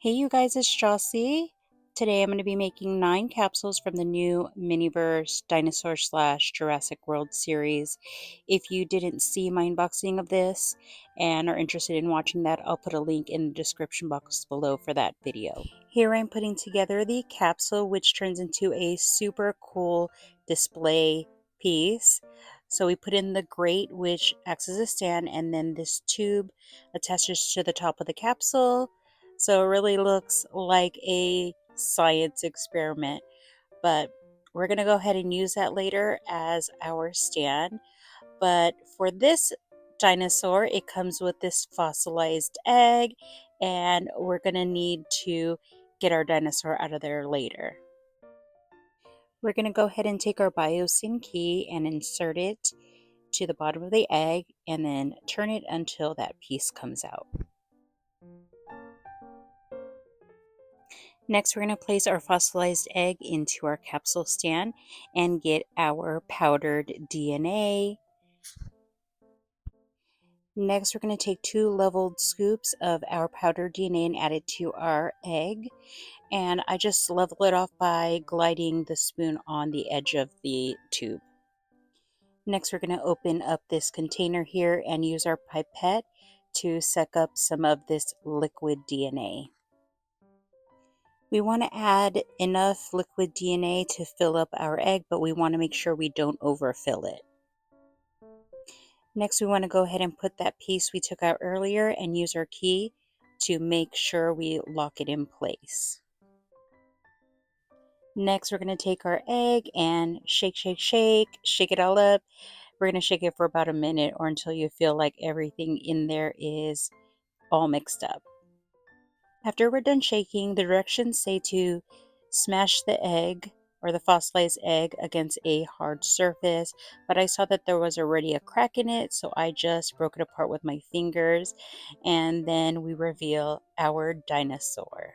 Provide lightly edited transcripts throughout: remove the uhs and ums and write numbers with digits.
Hey you guys, it's Jocy. Today I'm going to be making 9 capsules from the new MiniVerse Dinosaur slash Jurassic World series. If you didn't see my unboxing of this and are interested in watching that, I'll put a link in the description box below for that video. Here I'm putting together the capsule, which turns into a super cool display piece. So we put in the grate, which acts as a stand, and then this tube attaches to the top of the capsule. So it really looks like a science experiment, but we're going to go ahead and use that later as our stand. But for this dinosaur, it comes with this fossilized egg, and we're going to need to get our dinosaur out of there later. We're going to go ahead and take our biosyn key and insert it to the bottom of the egg and then turn it until that piece comes out. Next, we're going to place our fossilized egg into our capsule stand and get our powdered DNA. Next, we're going to take 2 leveled scoops of our powdered DNA and add it to our egg. And I just level it off by gliding the spoon on the edge of the tube. Next, we're going to open up this container here and use our pipette to suck up some of this liquid DNA. We want to add enough liquid DNA to fill up our egg, but we want to make sure we don't overfill it. Next, we want to go ahead and put that piece we took out earlier and use our key to make sure we lock it in place. Next, we're going to take our egg and shake it all up. We're going to shake it for about a minute or until you feel like everything in there is all mixed up. After we're done shaking, the directions say to smash the egg or the fossilized egg against a hard surface, but I saw that there was already a crack in it, so I just broke it apart with my fingers, and then we reveal our dinosaur.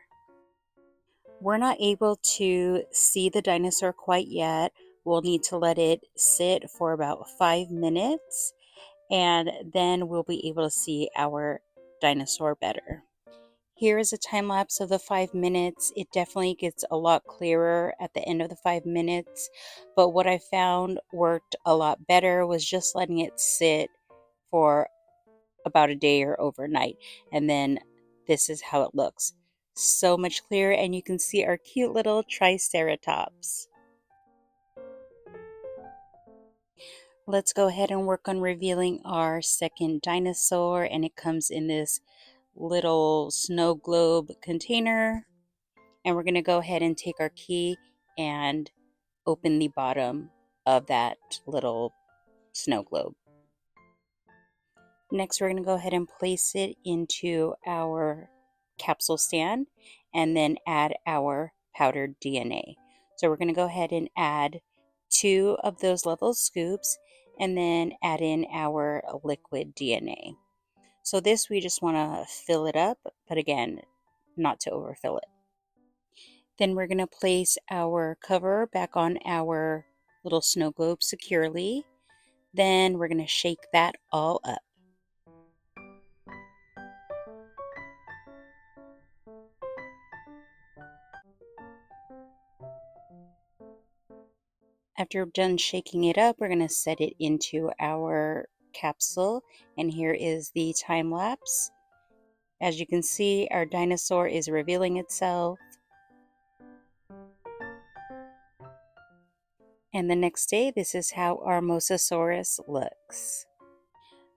We're not able to see the dinosaur quite yet. We'll need to let it sit for about 5 minutes, and then we'll be able to see our dinosaur better. Here is a time lapse of the 5 minutes. It definitely gets a lot clearer at the end of the 5 minutes, but what I found worked a lot better was just letting it sit for about a day or overnight, and then this is how it looks. So much clearer, and you can see our cute little triceratops. Let's go ahead and work on revealing our second dinosaur, and it comes in this little snow globe container. And we're going to go ahead and take our key and open the bottom of that little snow globe. Next, we're going to go ahead and place it into our capsule stand and then add our powdered DNA. So we're going to go ahead and add 2 of those level scoops and then add in our liquid DNA. So this, we just want to fill it up, but again, not to overfill it. Then we're going to place our cover back on our little snow globe securely. Then we're going to shake that all up. After we're done shaking it up, we're going to set it into our capsule. And here is the time lapse. As you can see, our dinosaur is revealing itself. And the next day, this is how our Mosasaurus looks.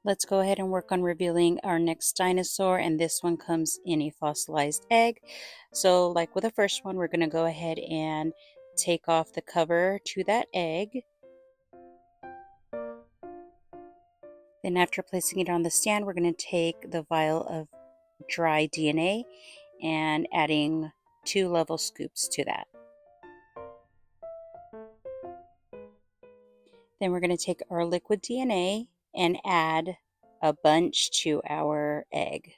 Let's go ahead and work on revealing our next dinosaur, and this one comes in a fossilized egg. So like with the first one, we're going to go ahead and take off the cover to that egg. Then after placing it on the stand, we're going to take the vial of dry DNA and adding 2 level scoops to that. Then we're going to take our liquid DNA and add a bunch to our egg.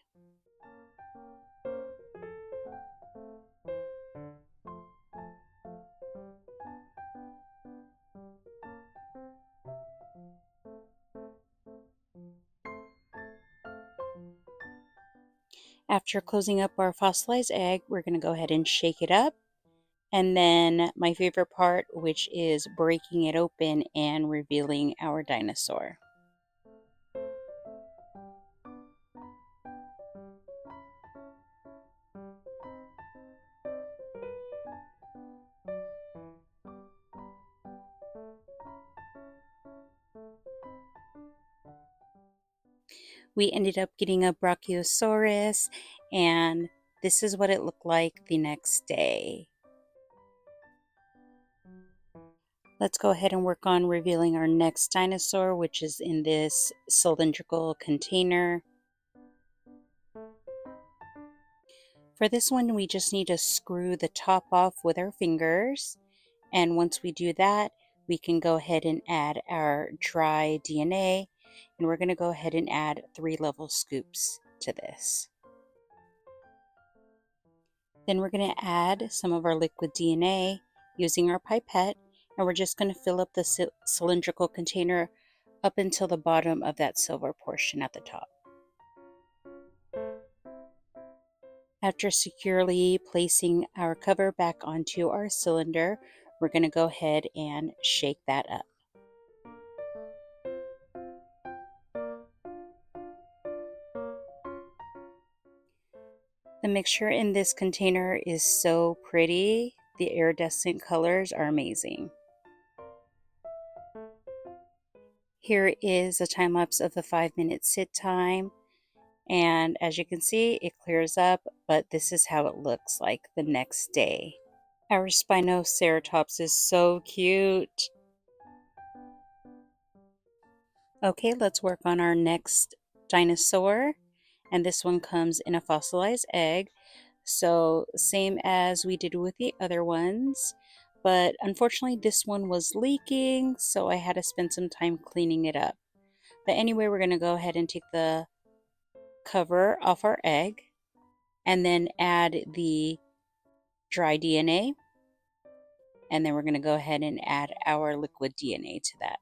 After closing up our fossilized egg, we're going to go ahead and shake it up. And then my favorite part, which is breaking it open and revealing our dinosaur. We ended up getting a Brachiosaurus, and this is what it looked like the next day. Let's go ahead and work on revealing our next dinosaur, which is in this cylindrical container. For this one, we just need to screw the top off with our fingers. And once we do that, we can go ahead and add our dry DNA. And we're going to go ahead and add 3 level scoops to this. Then we're going to add some of our liquid DNA using our pipette. And we're just going to fill up the cylindrical container up until the bottom of that silver portion at the top. After securely placing our cover back onto our cylinder, we're going to go ahead and shake that up. The mixture in this container is so pretty. The iridescent colors are amazing. Here is a time lapse of the 5-minute sit time. And as you can see, it clears up, but this is how it looks like the next day. Our Spinoceratops is so cute. Okay, let's work on our next dinosaur. And this one comes in a fossilized egg. So same as we did with the other ones. But unfortunately, this one was leaking, so I had to spend some time cleaning it up. But anyway, we're going to go ahead and take the cover off our egg and then add the dry DNA. And then we're going to go ahead and add our liquid DNA to that.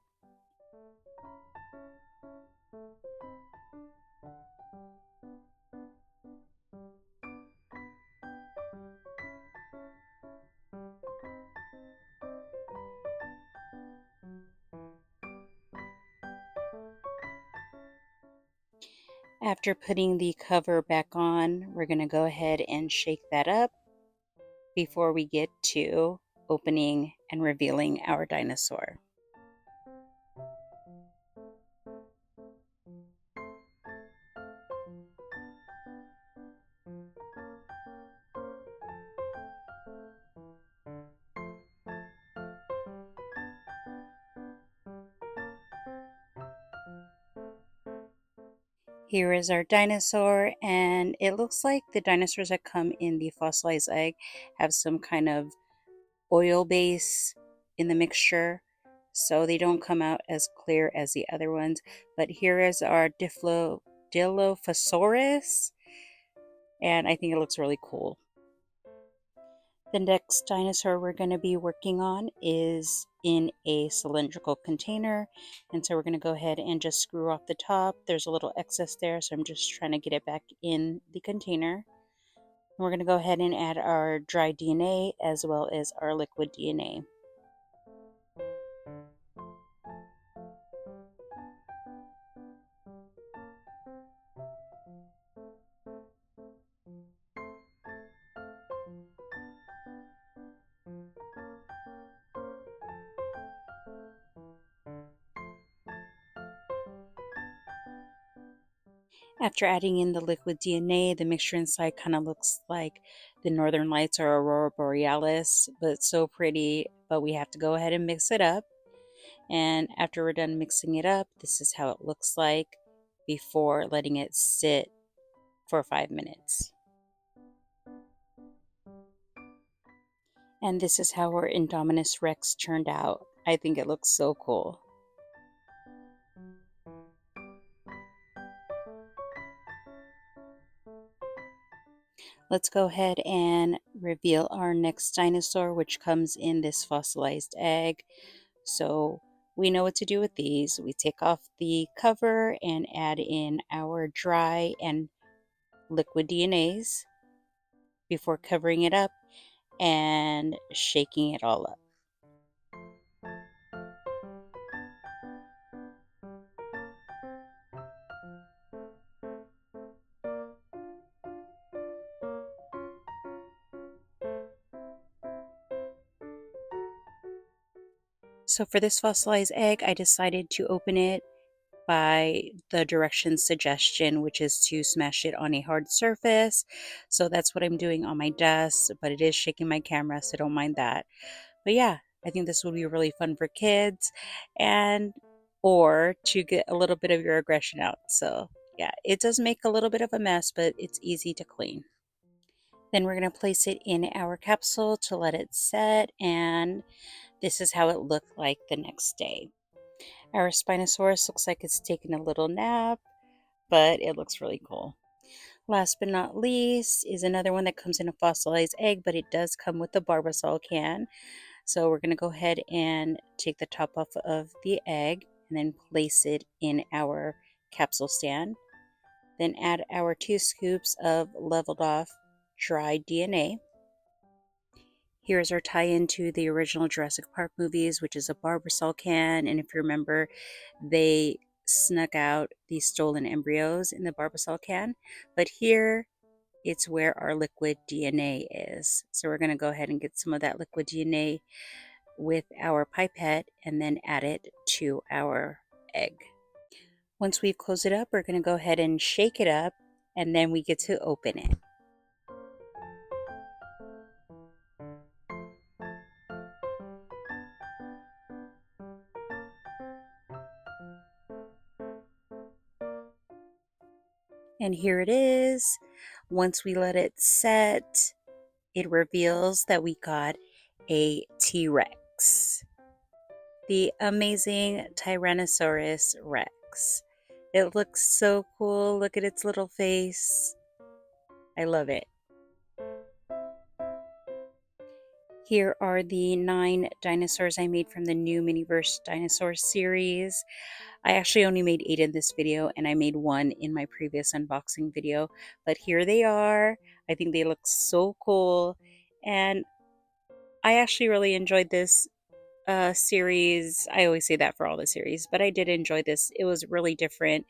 After putting the cover back on, we're going to go ahead and shake that up before we get to opening and revealing our dinosaur. Here is our dinosaur, and it looks like the dinosaurs that come in the fossilized egg have some kind of oil base in the mixture, so they don't come out as clear as the other ones. But here is our Dilophosaurus, and I think it looks really cool. The next dinosaur we're going to be working on is in a cylindrical container. And so we're going to go ahead and just screw off the top. There's a little excess there, so I'm just trying to get it back in the container. And we're going to go ahead and add our dry DNA as well as our liquid DNA. After adding in the liquid DNA, the mixture inside kind of looks like the Northern Lights or Aurora Borealis, but it's so pretty. But we have to go ahead and mix it up. And after we're done mixing it up, this is how it looks like before letting it sit for 5 minutes. And this is how our Indominus Rex turned out. I think it looks so cool. Let's go ahead and reveal our next dinosaur, which comes in this fossilized egg. So we know what to do with these. We take off the cover and add in our dry and liquid DNAs before covering it up and shaking it all up. So for this fossilized egg, I decided to open it by the directions suggestion, which is to smash it on a hard surface. So that's what I'm doing on my desk, but it is shaking my camera, so don't mind that. But yeah, I think this will be really fun for kids and or to get a little bit of your aggression out. So yeah, it does make a little bit of a mess, but it's easy to clean. Then we're going to place it in our capsule to let it set, and this is how it looked like the next day. Our Spinosaurus looks like it's taking a little nap, but it looks really cool. Last but not least is another one that comes in a fossilized egg, but it does come with the Barbasol can. So we're going to go ahead and take the top off of the egg and then place it in our capsule stand. Then add our 2 scoops of leveled off dried DNA. Here's our tie-in to the original Jurassic Park movies, which is a Barbasol can. And if you remember, they snuck out these stolen embryos in the Barbasol can. But here, it's where our liquid DNA is. So we're going to go ahead and get some of that liquid DNA with our pipette and then add it to our egg. Once we've closed it up, we're going to go ahead and shake it up, and then we get to open it. And here it is. Once we let it set, it reveals that we got a T-Rex, the amazing Tyrannosaurus Rex. It looks so cool. Look at its little face. I love it. Here are the 9 dinosaurs I made from the new MiniVerse Dinosaurs series. I actually only made 8 in this video, and I made 1 in my previous unboxing video. But here they are. I think they look so cool. And I actually really enjoyed this series. I always say that for all the series, but I did enjoy this. It was really different,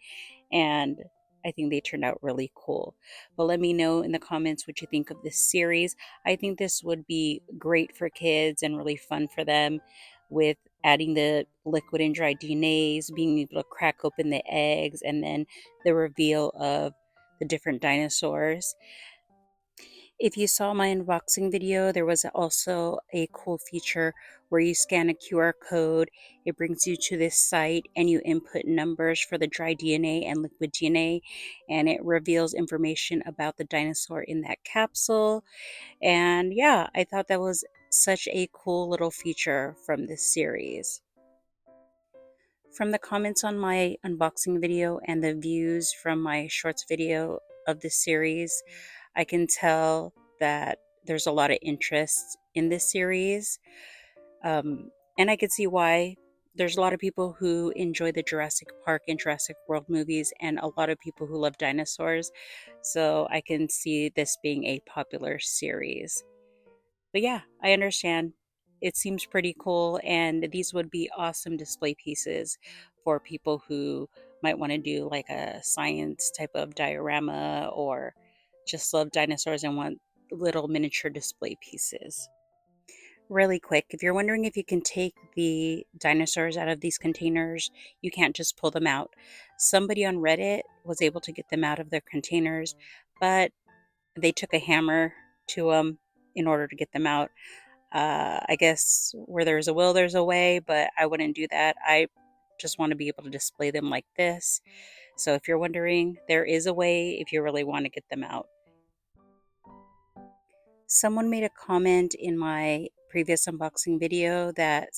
and I think they turned out really cool. But let me know in the comments what you think of this series. I think this would be great for kids and really fun for them, with adding the liquid and dry DNAs, being able to crack open the eggs, and then the reveal of the different dinosaurs. If you saw my unboxing video, there was also a cool feature where you scan a QR code. It brings you to this site and you input numbers for the dry DNA and liquid DNA, and it reveals information about the dinosaur in that capsule. And yeah, I thought that was such a cool little feature from this series. From the comments on my unboxing video and the views from my shorts video of this series, I can tell that there's a lot of interest in this series. And I can see why. There's a lot of people who enjoy the Jurassic Park and Jurassic World movies, and a lot of people who love dinosaurs. So I can see this being a popular series. But yeah, I understand. It seems pretty cool, and these would be awesome display pieces for people who might want to do like a science type of diorama, or just love dinosaurs and want little miniature display pieces. Really quick, if you're wondering if you can take the dinosaurs out of these containers, you can't just pull them out. Somebody on Reddit was able to get them out of their containers, but they took a hammer to them in order to get them out. I guess where there's a will, there's a way, but I wouldn't do that. I just want to be able to display them like this. So if you're wondering, there is a way if you really want to get them out. Someone made a comment in my previous unboxing video that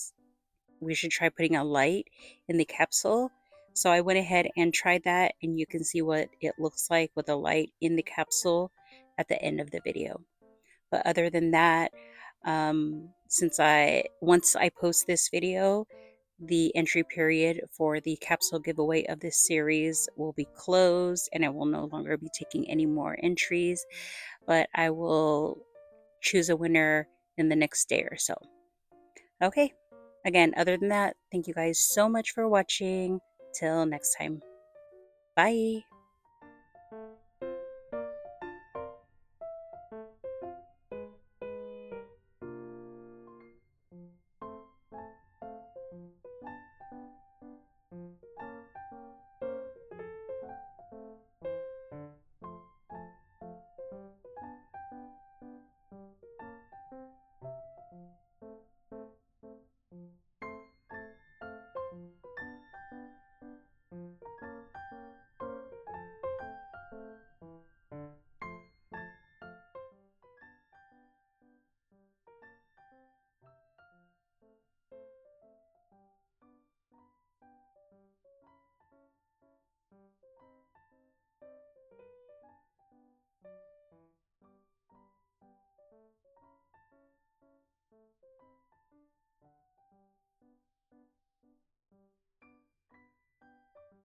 we should try putting a light in the capsule. So I went ahead and tried that, and you can see what it looks like with a light in the capsule at the end of the video. But other than that, once I post this video, the entry period for the capsule giveaway of this series will be closed and I will no longer be taking any more entries, but I will choose a winner in the next day or so. Okay, again, other than that, thank you guys so much for watching. Till next time. Bye.